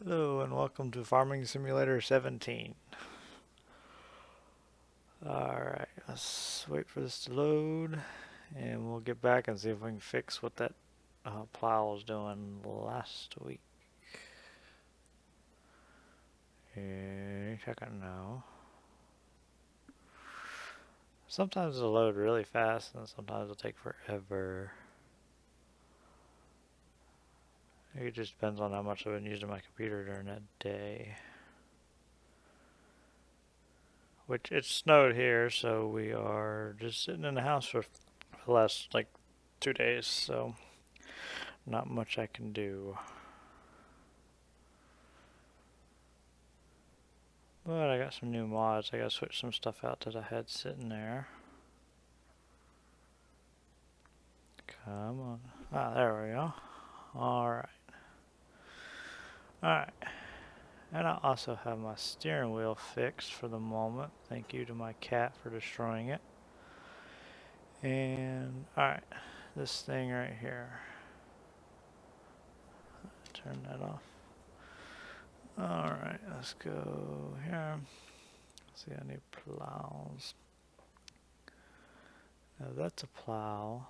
Hello and welcome to Farming Simulator 17. Alright, let's wait for this to load and we'll get back and see if we can fix what that plow was doing last week. Any second now. Sometimes it'll load really fast and sometimes it'll take forever. It just depends on how much I've been using my computer during that day. Which it snowed here, so we are just sitting in the house for the last like 2 days, so not much I can do. But I got some new mods. I gotta switch some stuff out that I had sitting there. Come on. Ah, there we go. Alright. Alright. And I also have my steering wheel fixed for the moment. Thank you to my cat for destroying it. And, alright. This thing right here. Turn that off. Alright, let's go here. See, I need plows. Now that's a plow.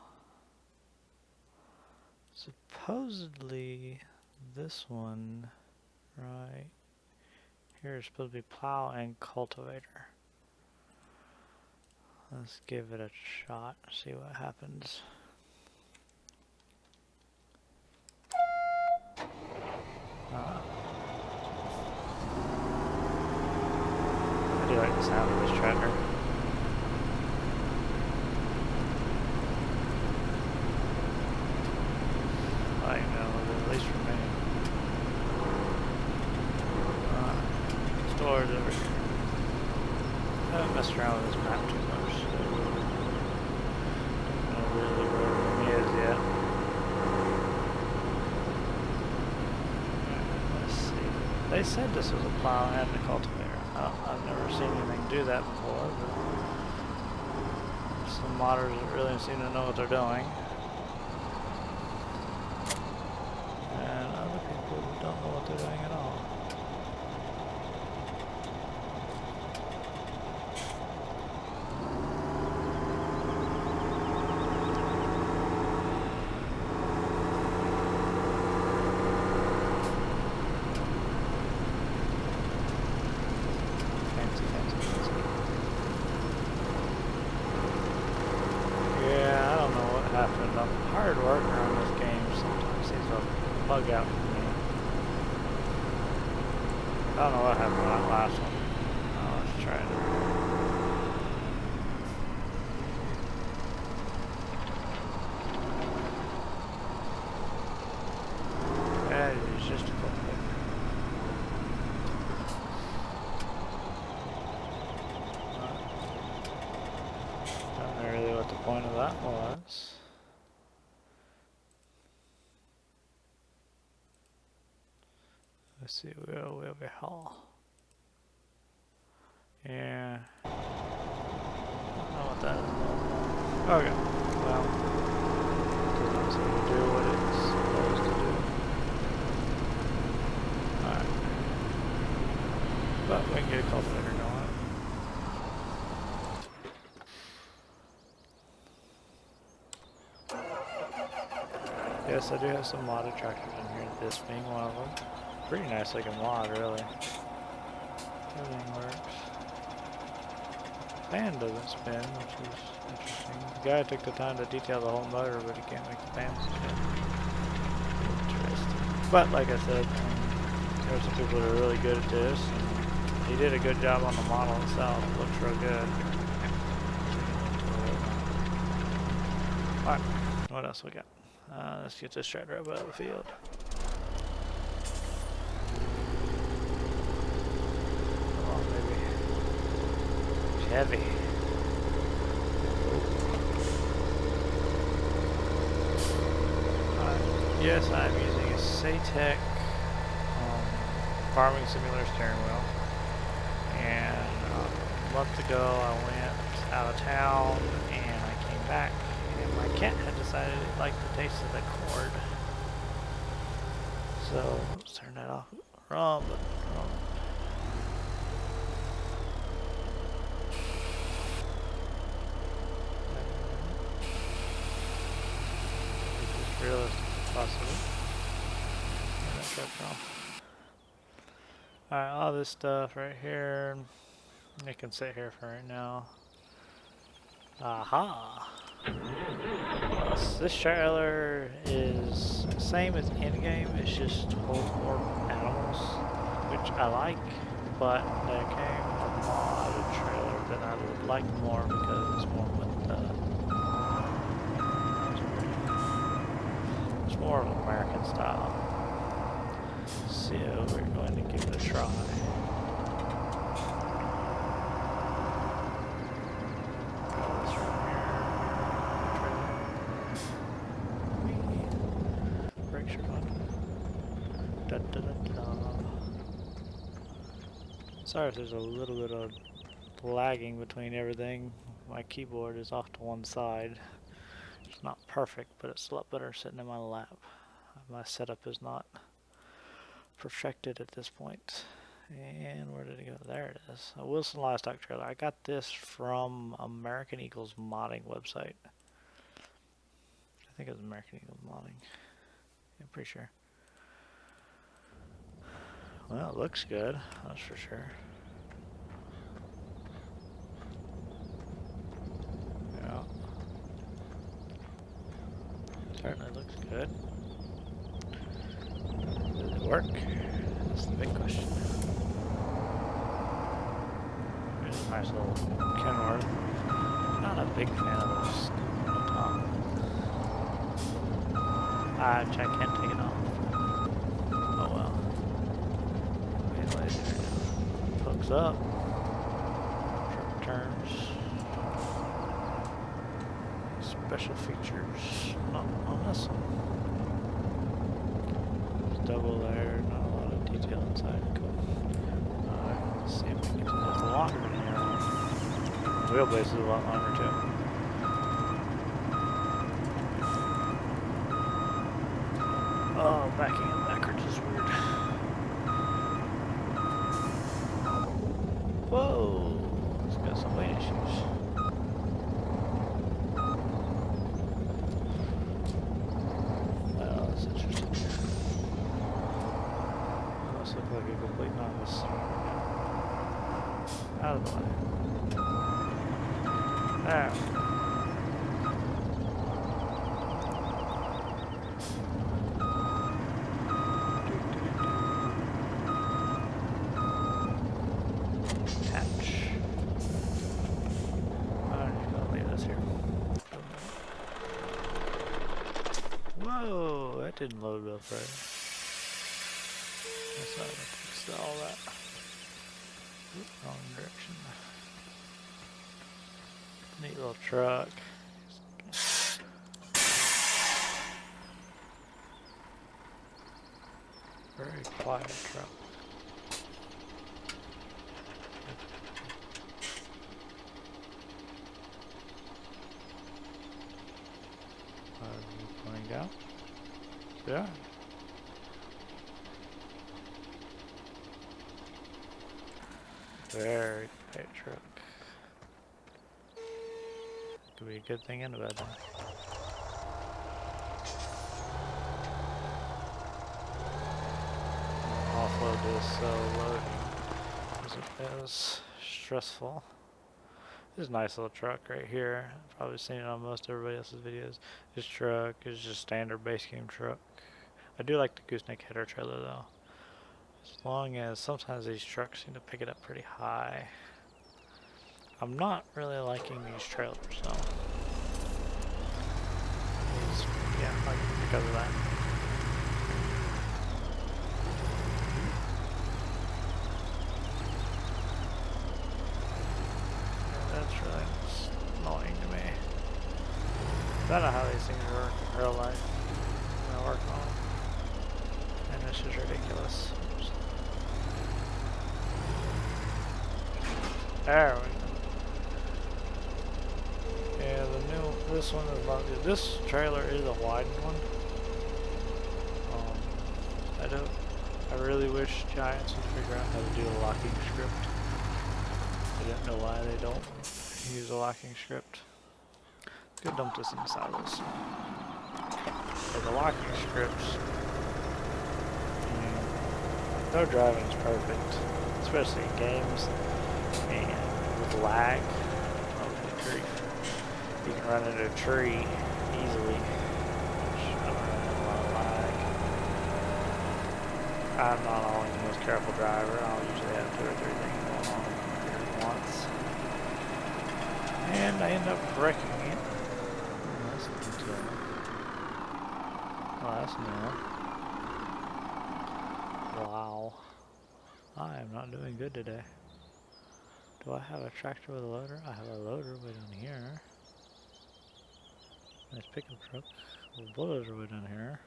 Supposedly, this one right here is supposed to be plow and cultivator. Let's give it a shot, see what happens. I do like the sound of this tractor. I know, at least for me. Stores over here. I haven't messed around with this map too much, so I don't know really where everything is yet. Let's see. They said this was a plow and a cultivator. I've never seen anything do that before, but some modders that really seem to know what they're doing. And other people who don't know what they're doing at all. Yeah, I don't know what happened. I'm a hard worker on this game. Sometimes seems to bug out for me. I don't know what happened on that last one. I was trying to... Yeah, it's just a couple. Don't know really what the point of that was. Let's see, where will we haul? Yeah. I don't know what that is. Okay. Well, it doesn't seem to do what it's supposed to do. Alright. But we can get a cultivator going. Yes, I do have some modded tractors in here, this being one of them. Pretty nice looking mod, really. Everything works. Fan doesn't spin, which is interesting. The guy took the time to detail the whole motor, but he can't make the fan spin. Interesting. But like I said, there are some people that are really good at this, and he did a good job on the model itself. It looks real good. Alright, what else we got? Let's get this tractor up out of the field. Heavy. Yes, I'm using a Satec Farming Simulator steering wheel. And a month ago I went out of town and I came back and my cat had decided it liked the taste of the cord. So let's turn that off. Wrong button. Wrong. As realistic as possible. Alright, all this stuff right here. It can sit here for right now. Aha! This trailer is the same as in-game, it's just holds more animals, which I like, but there came a modded trailer that I would like more because it's more with it's more of an American style. So we're going to give it a try. Sorry if there's a little bit of lagging between everything. My keyboard is off to one side. It's not perfect, but it's a lot better sitting in my lap. My setup is not perfected at this point. And where did it go? There it is. A Wilson Livestock trailer. I got this from American Eagles modding website. I think it was American Eagles modding. I'm pretty sure. Well, it looks good, that's for sure. Yeah. Certainly looks good. Does it work? That's the big question. There's a nice little Kenworth. Not a big fan of this on the top. I can't take it off. Oh well. Hooks up. Truck turns. Special features. Not on this one. It's double there. Not a lot of detail inside. Cool. Let's see if we can get this longer in here. The wheelbase is a lot longer too. Oh, backing up backwards is weird. Whoa! It's got some weight issues. Well, that's interesting. Must look like a complete novice. Out of the way. There. Whoa, that didn't load up right. That's not gonna fix all that. Oop, wrong direction. Neat little truck. Very quiet truck. Going down. Yeah. Very quiet truck. Could be a good thing and a bad thing. Offload this loading isn't as stressful. This is a nice little truck right here. I've probably seen it on most everybody else's videos. This truck is just standard base game truck. I do like the gooseneck header trailer though. As long as sometimes these trucks seem to pick it up pretty high. I'm not really liking these trailers though. Yeah, like because of that. That's really annoying to me. I don't know how these things work in real life. I work on them. And this is ridiculous. There we go. Yeah, this one is not good. This trailer is a widened one. I really wish Giants would figure out how to do a locking script. I don't know why they don't use a locking script. Let's go dump this in silos. For the locking scripts, no driving is perfect, especially in games, and with lag, oh good grief, you can run into a tree easily, which I don't really have a lot of lag. I'm not always the most careful driver. I'll usually have 2 or 3 things going on here at once, and I end up wrecking it. Oh, that's detail. Oh, that's new. Wow. I am not doing good today. Do I have a tractor with a loader? I have a loader way down here. Nice pickup truck. A bulldozer way down here.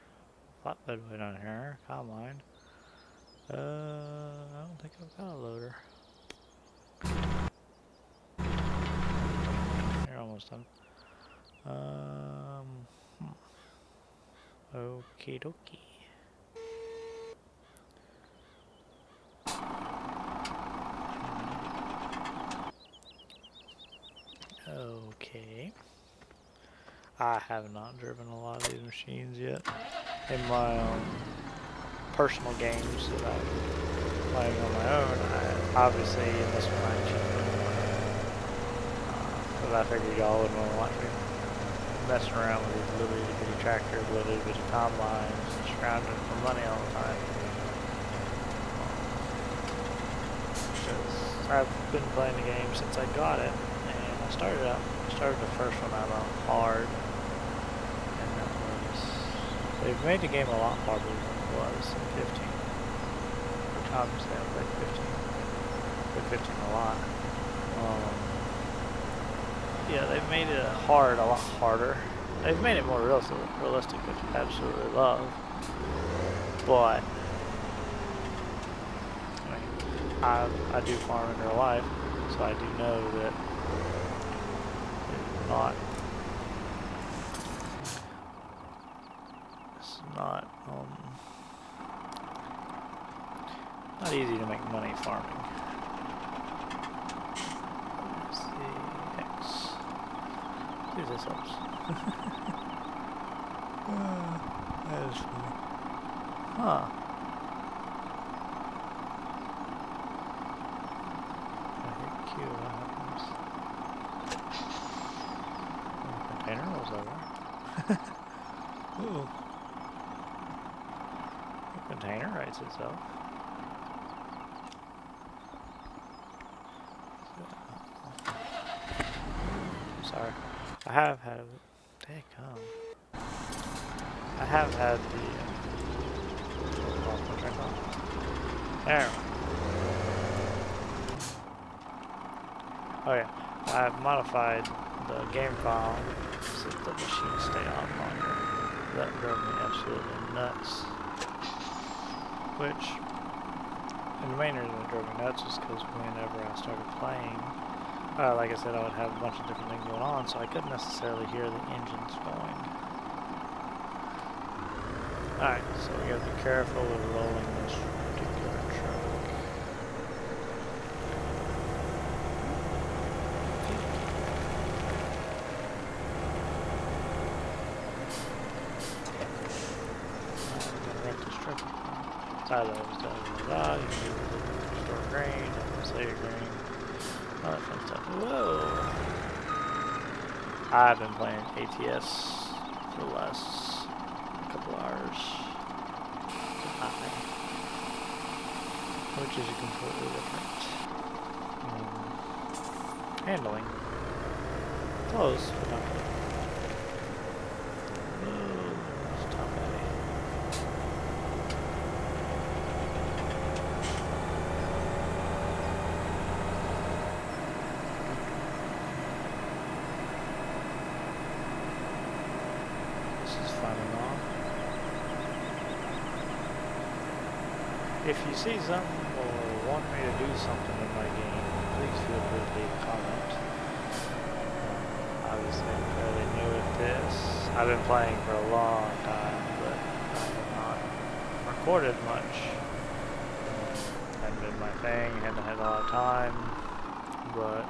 Flatbed way down here. Combine. I don't think I've got a loader. You're almost done. Okie dokie. Okay. I have not driven a lot of these machines yet. In my personal games that I'm playing on my own, obviously in this one I but I figured y'all wouldn't want to watch me messing around with these little bitty tractors, little bitty combines, scrounging for money all the time. Because I've been playing the game since I got it, and I started the first one out on hard, and that was, they've made the game a lot harder than it was in 15. Which obviously I played 15. Played 15 a lot. Yeah, they've made it hard a lot harder. They've made it more realistic, which I absolutely love. But I mean, I do farm in real life, so I do know that it's not easy to make money farming. See if this helps. That is funny. Huh. I hit Q, what happens? Oh, the container rolls over. Ooh. The container writes itself. Sorry. I have had I have had the there. Oh yeah, I've modified the game file so that the machines stay on longer. That drove me absolutely nuts. Which, and the main reason it drove me nuts was because whenever I started playing, like I said, I would have a bunch of different things going on, so I couldn't necessarily hear the engines going. Alright, so we gotta be careful with rolling this particular truck. I'm gonna wreck this truck. Silos, you can store grain, save your grain. All that fun stuff. Whoa! I've been playing ATS for the last couple hours. Which is a completely different handling. Close, but not good. Whoa, it's top heavy. If you see something or want me to do something in my game, please feel free to leave a comment. Obviously I'm fairly new at this. I've been playing for a long time, but I have not recorded much my thing, hadn't had a lot of time, but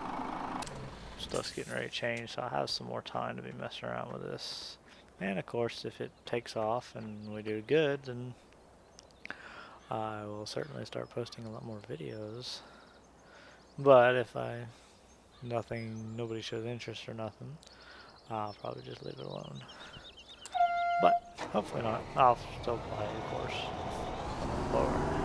stuff's getting ready to change, so I have some more time to be messing around with this. And of course, if it takes off and we do good, then I will certainly start posting a lot more videos. But if nobody shows interest or nothing, I'll probably just leave it alone. But hopefully not. I'll still play, of course. Lower.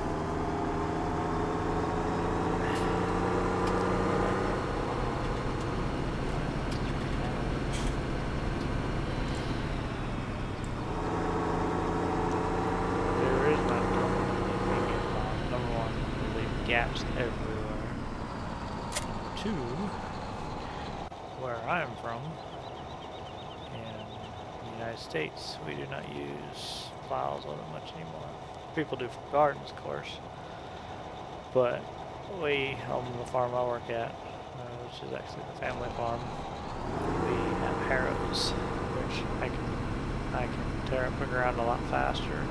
Gaps everywhere. Two, where I'm from, in the United States, we do not use plows all that much anymore. People do for gardens, of course, but we, on the farm I work at, which is actually the family farm, we have harrows, which I can tear up the ground a lot faster than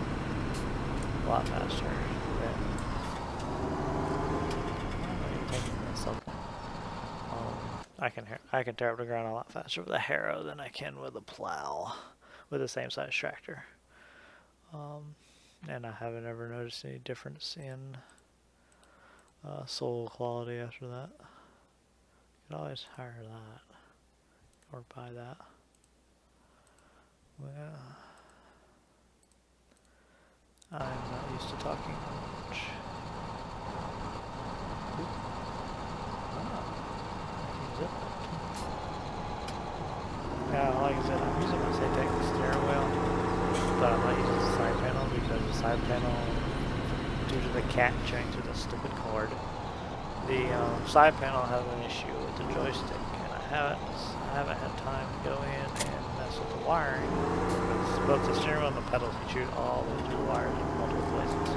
I can tear up the ground a lot faster with a harrow than I can with a plow, with the same size tractor. And I haven't ever noticed any difference in soil quality after that. You can always hire that or buy that. Well, I'm not used to talking much. Yeah, like I said, I'm using my Simulator17 steering wheel, but I'm not using the side panel because the side panel, due to the cat chewing through the stupid cord, the side panel has an issue with the joystick, and I haven't had time to go in and mess with the wiring. It's both the steering wheel and the pedals, you shoot all the way through the wires in multiple places.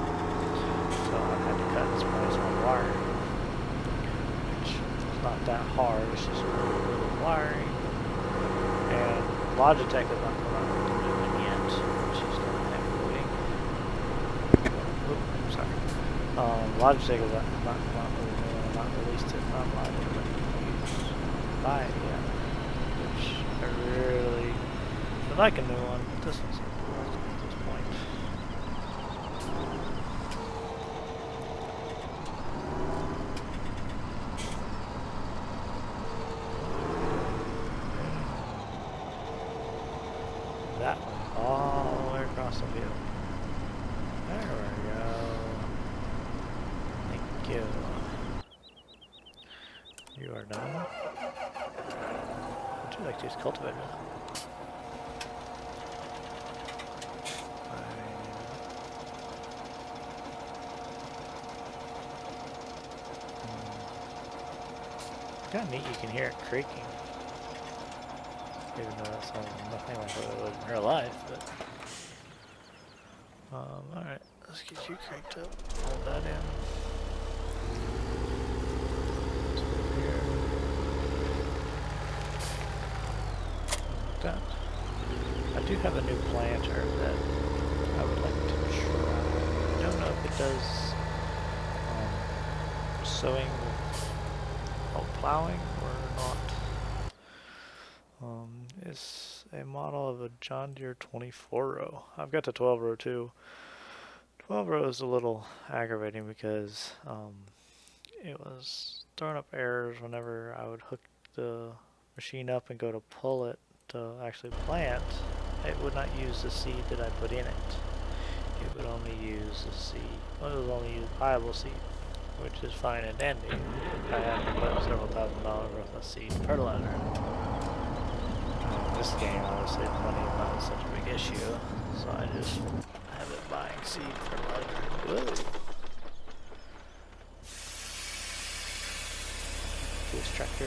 So I've had to cut this place on wiring, which is not that hard, it's just a little wiring. And Logitech is not going to do it yet, which is going to have waiting. Oops, sorry. Logitech is not released it on Logitech buy it yet, which I really would like a new one, but this one's not working at this point. That one all the way across the field. There we go. Thank you. You are done. Would you like to use cultivator? Kind of neat, you can hear it creaking. Even though that sounds nothing like what it would in real life, but alright, let's get you cranked up. Hold that in. Here. Like that. I do have a new planter that I would like to try. I don't know if it does sowing while plowing or not. It's a model of a John Deere 24-row. I've got the 12-row too. 12-row is a little aggravating because it was throwing up errors whenever I would hook the machine up and go to pull it to actually plant. It would not use the seed that I put in it. It would only use the seed. Well, it would only use viable seed, which is fine and dandy. I had to put several $1,000s worth of seed fertilizer in. This game, obviously, money is not such a big issue, so I just have it buying seed fertilizer. Whoa! This tractor,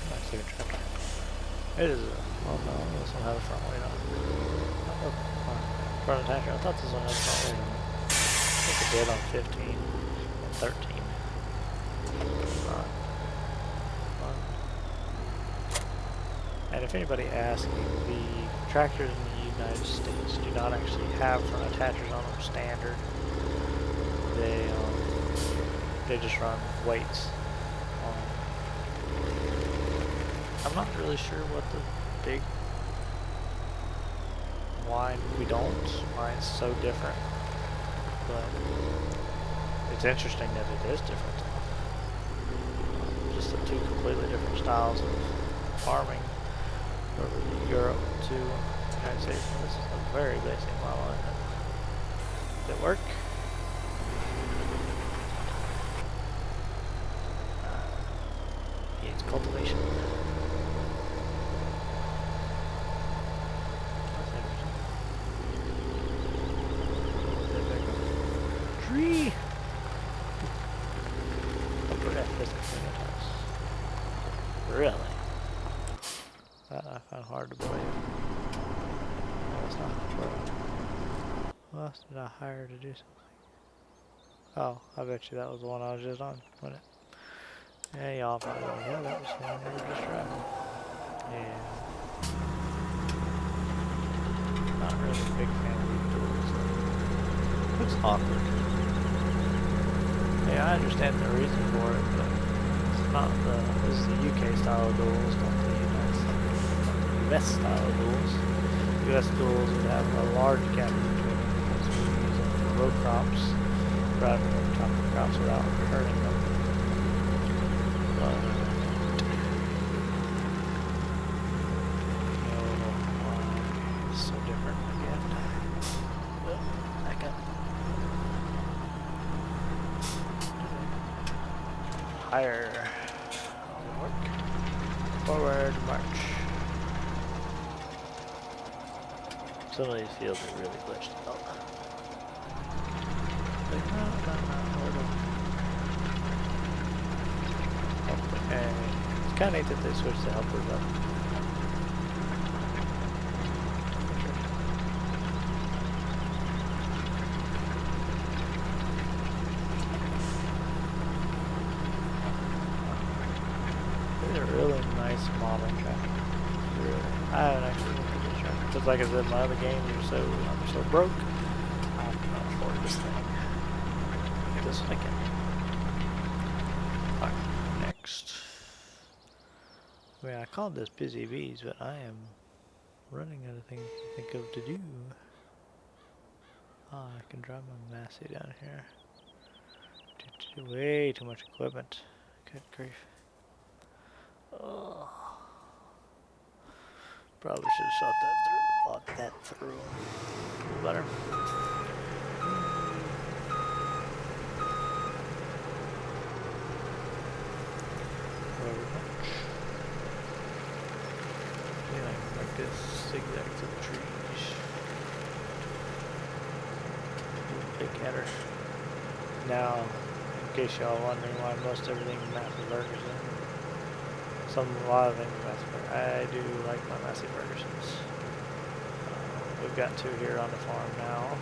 not even tractor. It is a, oh no, this one has a front weight on it. Front attachment, I thought this one had a front weight on it. I think it did on 15 and 13. And if anybody asks, the tractors in the United States do not actually have front attachers on them standard. They They just run weights. I'm not really sure what the big why we don't. Why it's so different, but it's interesting that it is different. Just the two completely different styles of farming over Europe to the United States. And this is a very basic model, isn't it? Does it work? Needs cultivation. Tree! Upper F is casino house. Really? That I found hard to believe. Oh, it's not for what else did I hire to do something? Oh, I bet you that was the one I was just on, wasn't it? Yeah, y'all probably like, yeah, that was the one we were just driving. Yeah. Not really a big fan of these doors. Looks awkward. Yeah, I understand the reason for it, but it's not the. This is the UK style of duels, not the US style of duels. US duels would have a large gap between them because we're using row crops, driving over top of crops without hurting them. But, it's so different again. Back up. Higher. Work. Forward march. Some of these fields are really glitched out. Like, no. Okay. It's kind of neat that they switched the helpers up. These are really nice modern tractors. Really. I haven't actually looked at this tractor. Because like I said, my other games I'm so broke. I cannot afford this thing. This one I can. Alright, next. I mean, I called this Busy Bees, but I am running out of things to think of to do. Ah, I can drive my Massey down here. Way too much equipment. Good grief. Oh. Probably should have thought that through. Better. Like this zigzags of trees. Big header. Now, in case y'all wondering why most everything in Massey Ferguson, a lot of things in Massey Ferguson, I do like my Massey Fergusons. We've got two here on the farm now.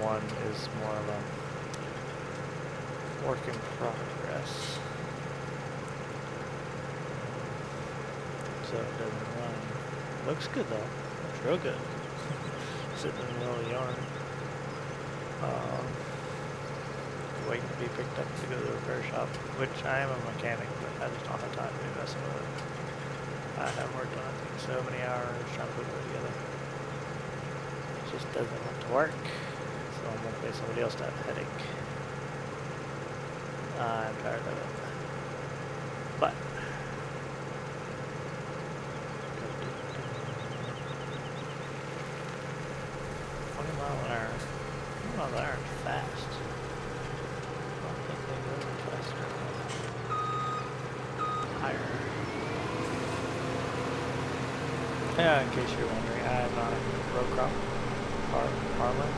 One is more of a work in progress. So it doesn't run. Looks good though. Looks real good. Sitting in the middle of the yard. Waiting to be picked up to go to the repair shop, which I am a mechanic, but I just don't have time to be messing with it. I have worked on it so many hours trying to put it together. It just doesn't want to work. So I'm going to pay somebody else to have a headache. I'm tired of it. But 20 mile an hour. 20 mile an hour is fast. I don't think they go faster. Higher. Yeah, in case you're wondering, I am not a row crop farmer.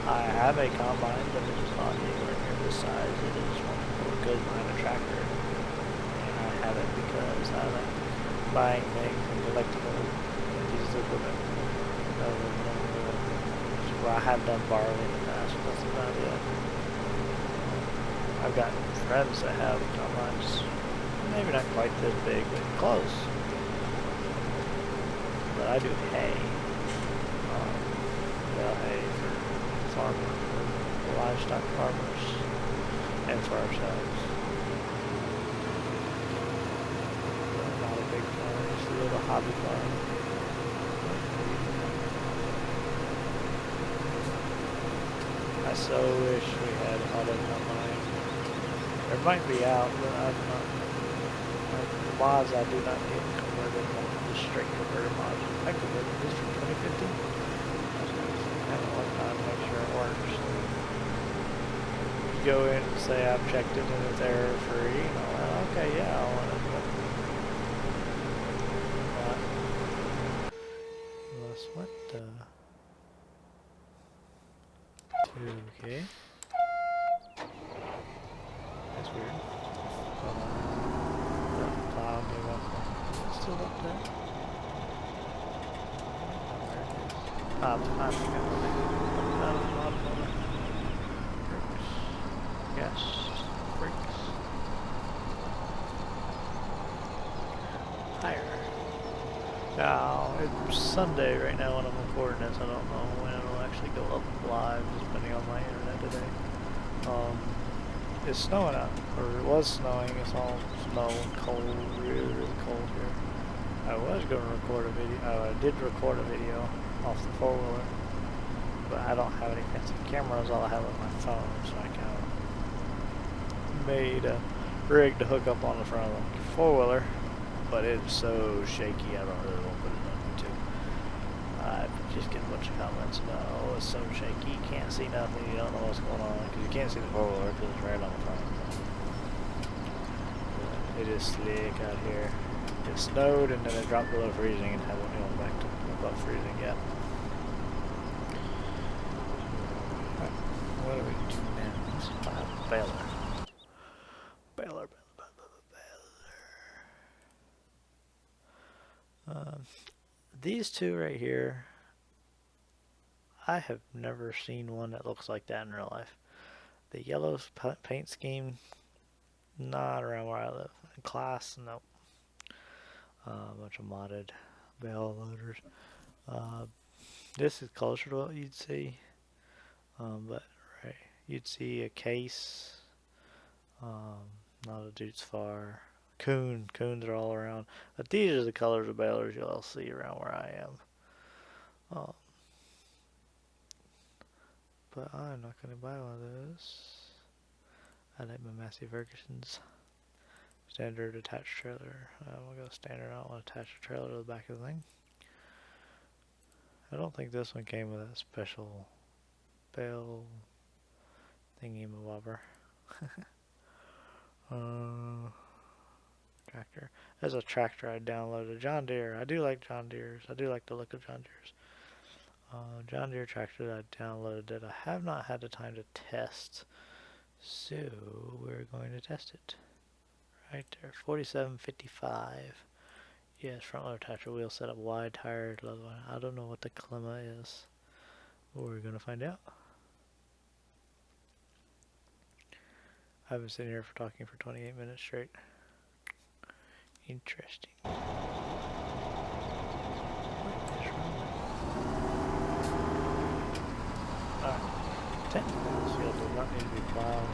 I have a combine, but it's not anywhere near this size. It is one for a good line of tractor. And I have it because I like buying things and collectible pieces of equipment. Well, I have done borrowing in the past, but that's about it. I've got friends that have combines, maybe not quite this big, but close. But I do hay. Hay for farming. livestock farmers and for ourselves. Not a big farm, just a little hobby farm. I so wish we had auto online. It might be out, but I'm not. The mods I do not get converted on the straight converter mods. I converted this from 2015. I haven't looked on to make sure it works. You go in and say I've checked it and it's error free. Well, okay, yeah, I want it. Unless what? Okay. That's weird. Cloud gave up. Still up there? I think I know. Bricks. Yes. Bricks. Higher. Now, it's Sunday right now when I'm recording this. I don't know when it'll actually go up live, depending on my internet today. It's snowing out, or it was snowing. It's all snow and cold, really, really cold here. I was going to record a video. I did record a video off the four-wheeler, but I don't have any fancy cameras. All I have is my phone, so I kind of made a rig to hook up on the front of the four-wheeler, but it's so shaky I don't really want to put it on YouTube. I just get a bunch of comments about, oh, it's so shaky, you can't see nothing, you don't know what's going on, because you can't see the four-wheeler because it's right on the front. It is slick out here. It snowed and then it dropped below freezing and hasn't gone back to above freezing yet. Alright, what do we do now? Let's buy a baler. Baler. These two right here, I have never seen one that looks like that in real life. The yellow paint scheme, not around where I live. In class, nope. A bunch of modded bale loaders. This is closer to what you'd see, but right, you'd see a case. Not a dude's far. Coons are all around. But these are the colors of balers you'll see around where I am. But I'm not going to buy one of those. I like my Massey Ferguson's standard attached trailer. We'll go standard. I don't want to attach a trailer to the back of the thing. I don't think this one came with a special bale thingy-mabobber. Tractor. There's a tractor I downloaded. John Deere. I do like John Deere's. I do like the look of John Deere's. John Deere tractor that I downloaded that I have not had the time to test. So we're going to test it. Right there. 4755. Yes, front loader tractor wheel setup, wide tire, leather one. I don't know what the Clemma is. But we're going to find out. I've been sitting here talking for 28 minutes straight. Interesting. Alright. Technically this field does not need to be plowed.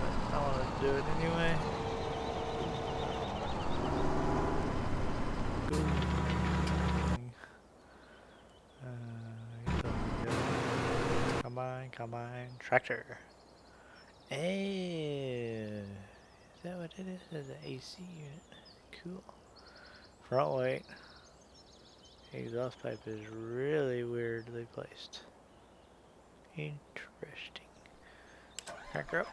But I want to do it anyway. Combine. Tractor. Hey, is that what it is? It's an AC unit. Cool. Front weight. Exhaust pipe is really weirdly placed. Interesting. Crank her up.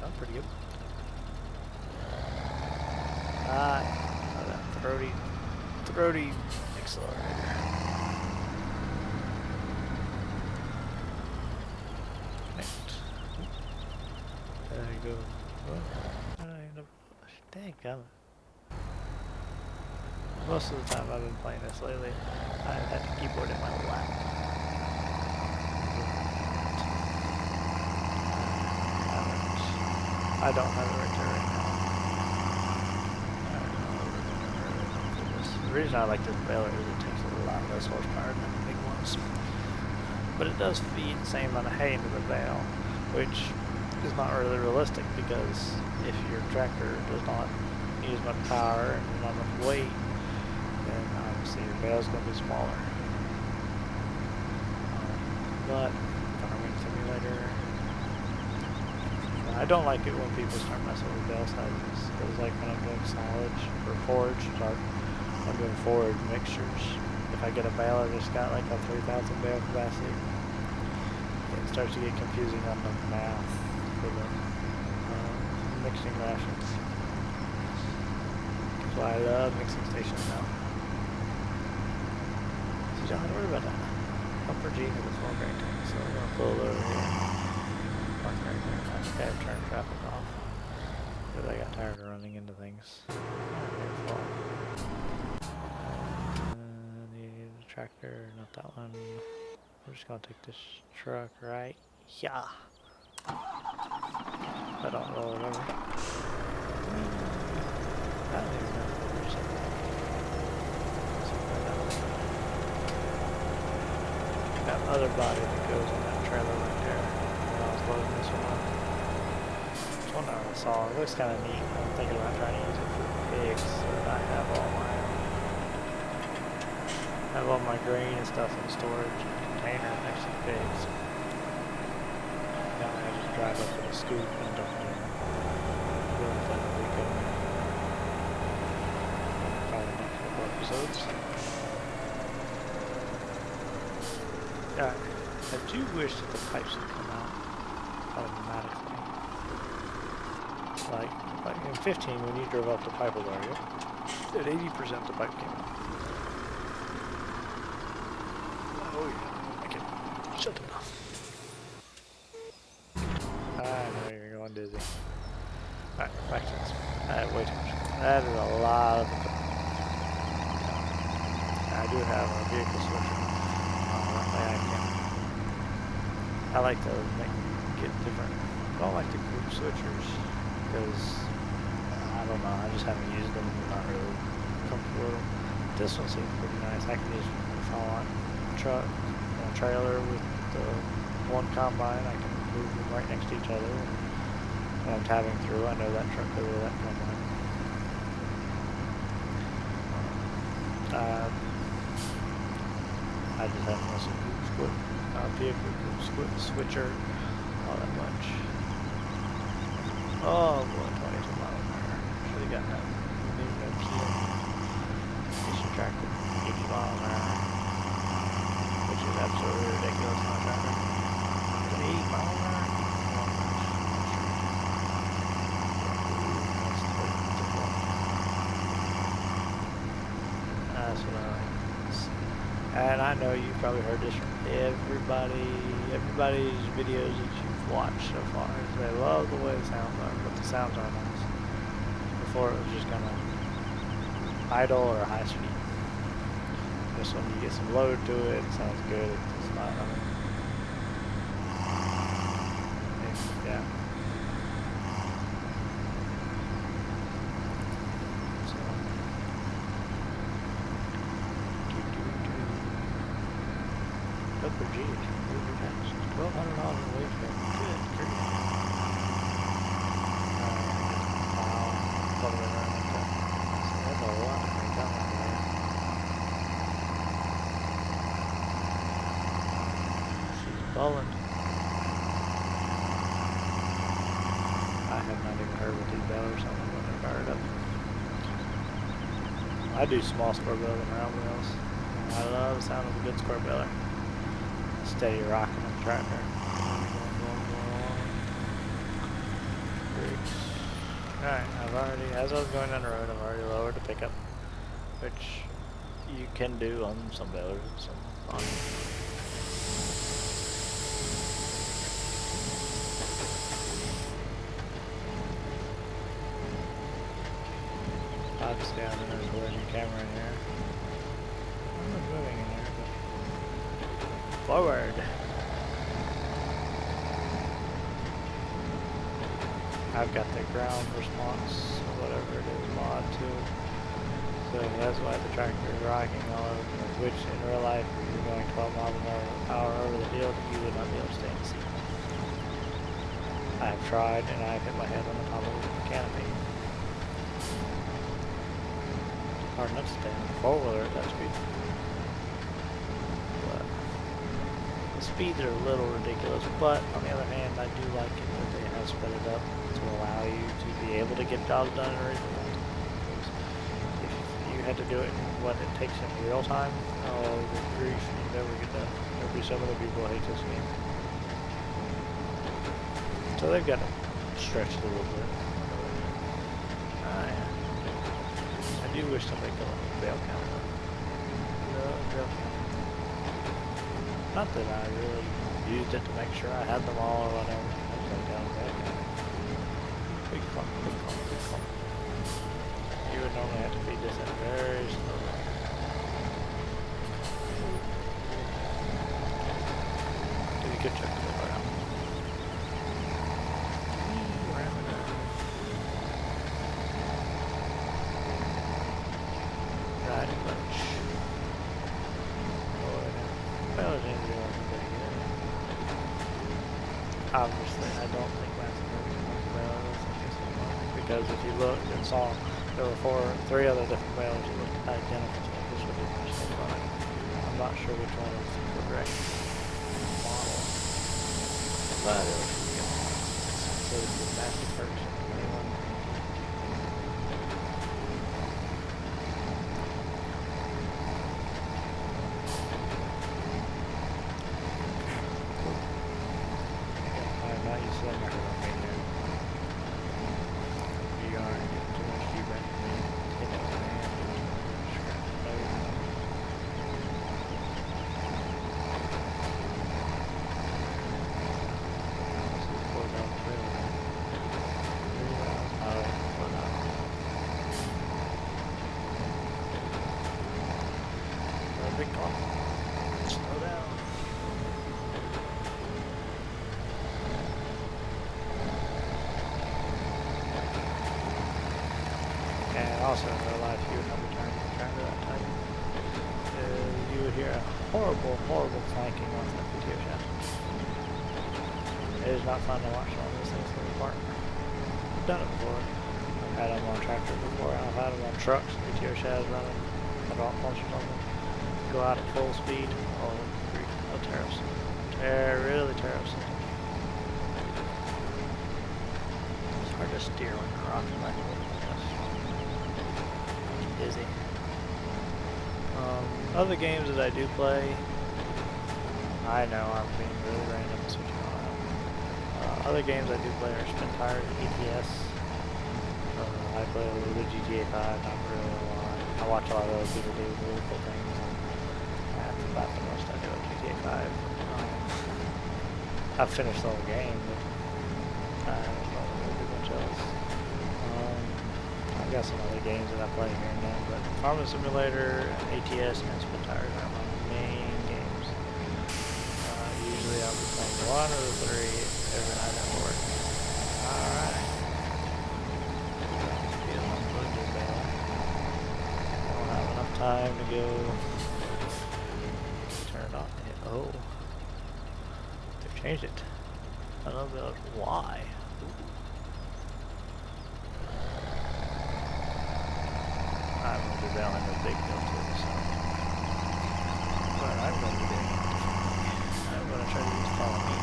Sounds pretty good. Oh, that throaty accelerator. There you go. Oh, dang gummit. Most of the time I've been playing this lately, I've had the keyboard in my lap. I don't have it right there right now. The reason I like this baler is it takes a lot less horsepower than the big ones. but it does feed the same amount of hay into the bale, which is not really realistic because if your tractor does not use much power and not enough weight, then obviously your bale is going to be smaller. But farming simulator, I don't like it when people start messing with bale sizes. Because like when I'm doing silage or forage, I'm doing forage mixtures. If I get a baler that's got like a 3,000 bale capacity, it starts to get confusing on the math for the mixing rations. That's why I love mixing stations now. So John, what about that? Upper G to the full grain tank, so we're going to pull it over here. Park right there. I think I've turned traffic off. Because I got tired of running into things. Need a tractor, not that one. We're just going to take this truck right here. I don't roll it over. I don't even know if there's something. That other body that goes on that trailer right there. When I was loading this one up. This one I saw. It looks kind of neat. I'm thinking about trying to use it for pigs so that I have all my grain and stuff in storage in a container next to the pigs. Now I just drive up with a scoop and dump it in. Really fun to week over. Probably next couple episodes. I do wish that the pipes would come out automatically. Like in 15 when you drove up the pipe area, at 80% the pipe came out. Oh yeah, I can shut it off. I know you're going dizzy. Alright, back to this. I have way too much. That is a lot of equipment. I do have a vehicle switcher. I like to get different. I don't like the group switchers because I don't know. I just haven't used them. I'm not really comfortable with them. This one seems pretty nice. I can just, if I want a truck and a trailer with the one combine, I can move them right next to each other. And when I'm tabbing through, I know that truck goes with that combine. I just haven't listened to group vehicle group switcher all that much. Oh boy, 22 miles an hour. Should have gotten that. Maybe no key. Station tractor, 80 miles an hour. Which is absolutely ridiculous on a tractor. 80 miles an hour? That's what I like. And I know you've probably heard this from everybody's videos that you've watched so far. They love the way the sounds are, but the sounds aren't nice. Before it was just kind of idle or high speed. This one you get some load to it, it sounds good. It's not, yeah. Upper G, $1,200 a week. Good grief. Wow. So that's a lot to make up on there. She's balling. I have not even heard what these bells sound like when they're fired up. I do small square bells and round bells. I love the sound of a good square beller. Steady rocking on the tractor. Alright, as I was going down the road, I've already lowered the pickup, which you can do on some balers and some on. Obviously, I don't know there's a working camera in here. I'm not moving in here, but forward. I've got the ground response, whatever it is, mod too. So that's why the tractor is rocking all over the place, which in real life, if you're going 12 miles an hour over the field, you would not be able to stay in the seat. I've tried, and I've hit my head on the top of the canopy. Hard enough to stay on the four-wheeler at that speed. But the speeds are a little ridiculous, but on the other hand, I do like it that they have sped it up to allow you to be able to get jobs done in reasonable time. If you had to do it in what it takes in real time, oh, good grief, you never get done. There'll be some other people who hate this game. So they've got to stretch it a little bit. I do wish somebody could let me bail count. No, bail count. Not that I really used it to make sure I had them all or whatever. I just like down bail count. Big clump, big clump, big clump. You would normally have to feed this in very slowly. Do a good job to go around. Right bunch. Well, it didn't do anything pretty good. Obviously, I don't think that's because if you look and saw, there were three other different whales that looked identical to this would be the same product. I'm not sure which one is the correct model, but it was pretty good. So it's the massive Ferguson 21. I'm not used to that microphone being there. We are getting too much feedback from me. Hit that with my hand. Scratch it over. This is 4,000 really. 3,000. Oh, 4,000. Another big call. Slow down. And also in real life, you would have to turn to that time. You would hear a horrible, horrible clanking off that PTO shaft. It is not fun to watch all those things fall apart. I've done it before. I've had them on tractors before. I've had them on trucks, PTO shafts running, hydraulic punctures on them. Go out at full speed. Oh, grief. Oh, tear up something. Really tear up something. It's hard to steer when you're rocking like this. Busy. Other games that I do play, I know I'm being really random switching on. Other games I do play are Spin Tires, ETS. I play a little bit of GTA 5, not really a lot. I watch a lot of other people do really cool things. That's about the most I do at GTA 5. I've finished the whole game, but I don't know really do much else. I've got some other games that I play here and there, but Farming Simulator, ATS, and Spin Tires are my main games. Usually I'll be playing one of the three every night at work. Alright. I don't have enough time to go turn it on. Oh. They've changed it. I don't know why. I'm going to be bailing a big bill to this. But I'm going to be doing it. I'm going to try to just follow me.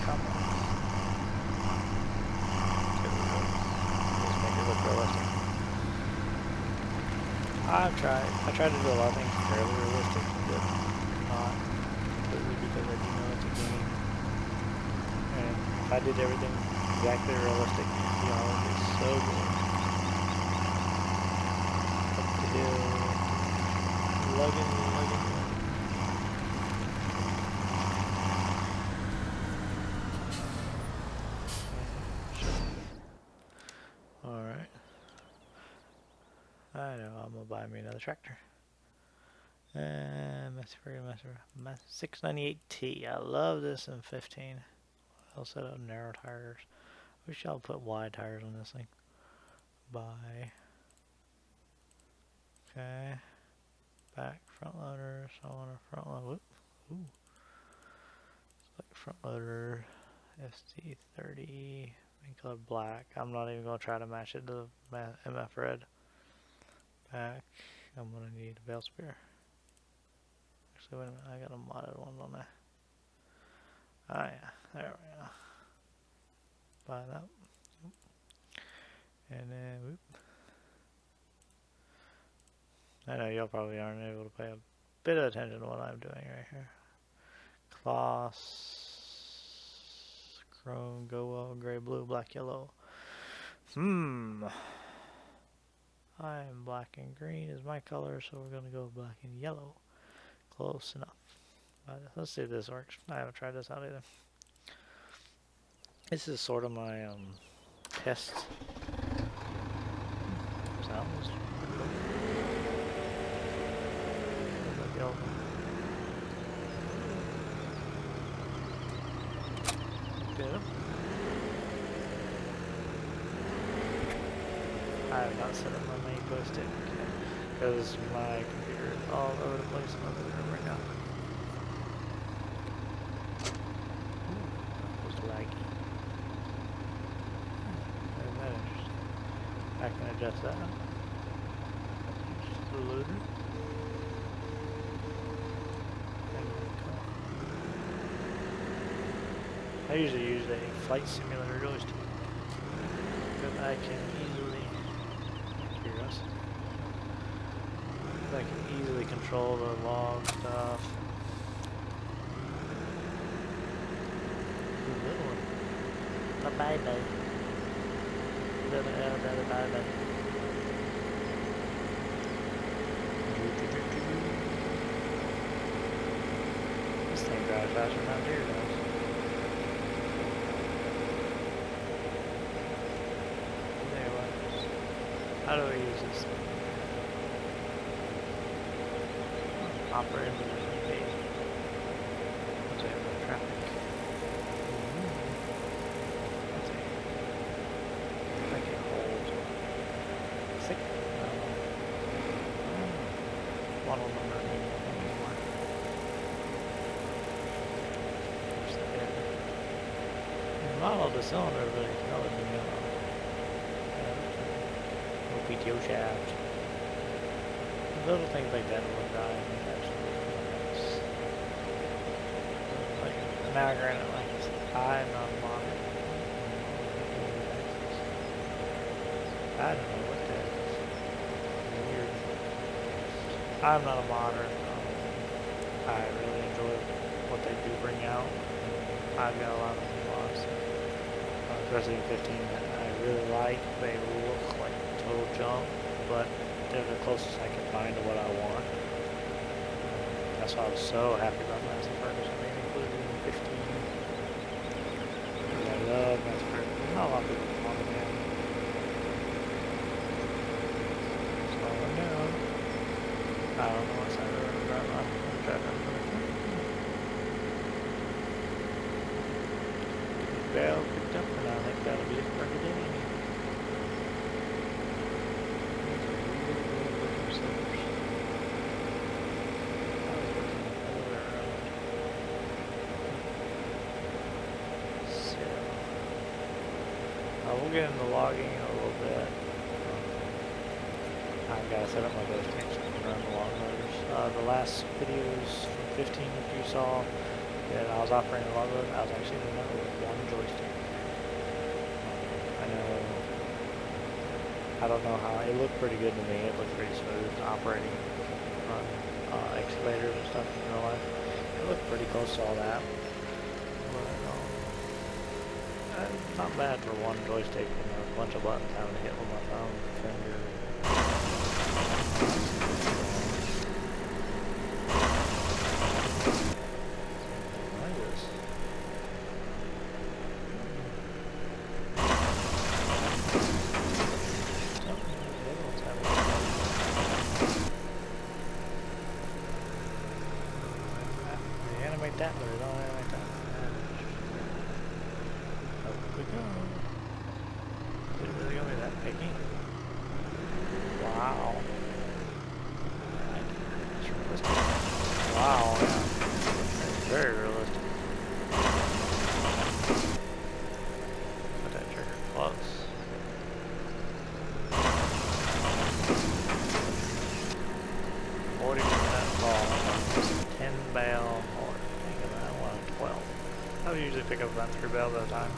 Come on. There we go. Let's make it look realistic. I tried to do a lot of things fairly realistic, but not completely because I do know it's a game. And if I did everything exactly realistic, you know, it would be so good. Lugging. Alright. I know, I'm gonna buy me another tractor. And 698T. I love this in 15. I'll set up narrow tires. Wish I'll put wide tires on this thing. Buy. Okay. Back front loader. So I want a front loader. Ooh. Like front loader. ST30. Main color black. I'm not even gonna try to match it to the MF red. Back. I'm gonna need a bale spear. Actually, wait a minute. I got a modded one on there. Oh yeah, there we go. Buy that. And then, whoop. I know y'all probably aren't able to pay a bit of attention to what I'm doing right here. Cloth, chrome, go gray, blue, black, yellow. I'm black and green is my color, so we're gonna go black and yellow. Close enough. Let's see if this works. I haven't tried this out either. This is sort of my test sounds. Good. I have not set up my main joystick because my computer is all over the place in my living room right now. Ooh, that was laggy. Isn't that interesting? I can adjust that. Just the loader. I usually use a flight simulator joystick because I can easily control the log stuff. Ooh, little one. Bye bye. Bye. This thing drives faster than my deer does. How do I use this thing? Operating position B. Let's say traffic. Let's see. I can hold 6. Model number anymore. Where's the head? The model of the cylinder really colored me yellow. PTO shaft. Little things like that will die. Like now, granted, like I'm not a modder. I don't know what that is. Weird. I'm not a modder. I really enjoy what they do bring out. I've got a lot of mods, especially in 15 that I really like. They look like total junk, but they're the closest I can find to what I want. That's why I was so happy about Master Ferguson being included in 15. I love Master Ferguson. Not a lot of people want it, man. Slowing down. I don't know what side of the road I'm on. I'm driving. Bell picked up, and I think that'll be it for today. We'll get into logging in a little bit. I've got to set up my joystick so I can run the log loaders. The last videos from 15, if you saw that I was operating the log loader, I was actually doing that with one joystick. I don't know how, it looked pretty good to me. It looked pretty smooth operating on excavators and stuff in real life. It looked pretty close to all that. Not bad for one joystick and a bunch of buttons having to hit with my thumb finger. What is this? Oh, the other one's having they animate that, but they don't animate that. We go. Is it really gonna be that picky? Wow. Wow, yeah. That's very realistic. Put that trigger close. Fall. 10 bale or think of that one 12. I would usually pick up about 3 bales at a time.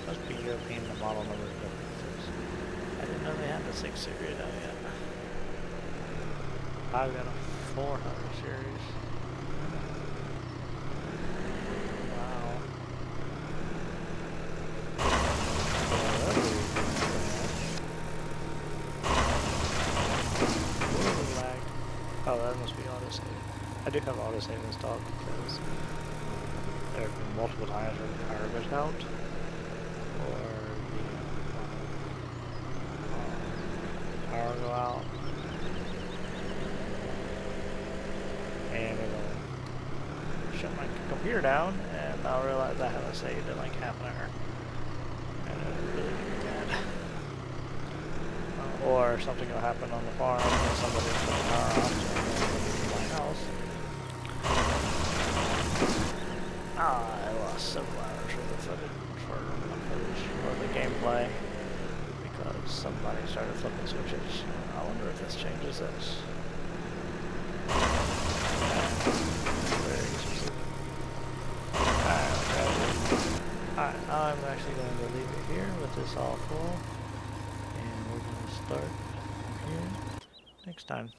Must be European, the model number is different. I didn't know they had the 6 series out yet. I've got a 400 series. Wow. Oh, that must be autosave. I do have autosave installed because there have been multiple times where the power goes out, or the power go out, and it'll shut my computer down, and I'll realize I haven't saved in like half an hour, and it'll really get me mad. Or something will happen on the farm, and somebody will shut the power off to my house. I lost several hours worth of footage for the gameplay because somebody started flipping switches. I wonder if this changes this. Very specific. Alright, I'm actually going to leave it here with this all full, and we're going to start here next time.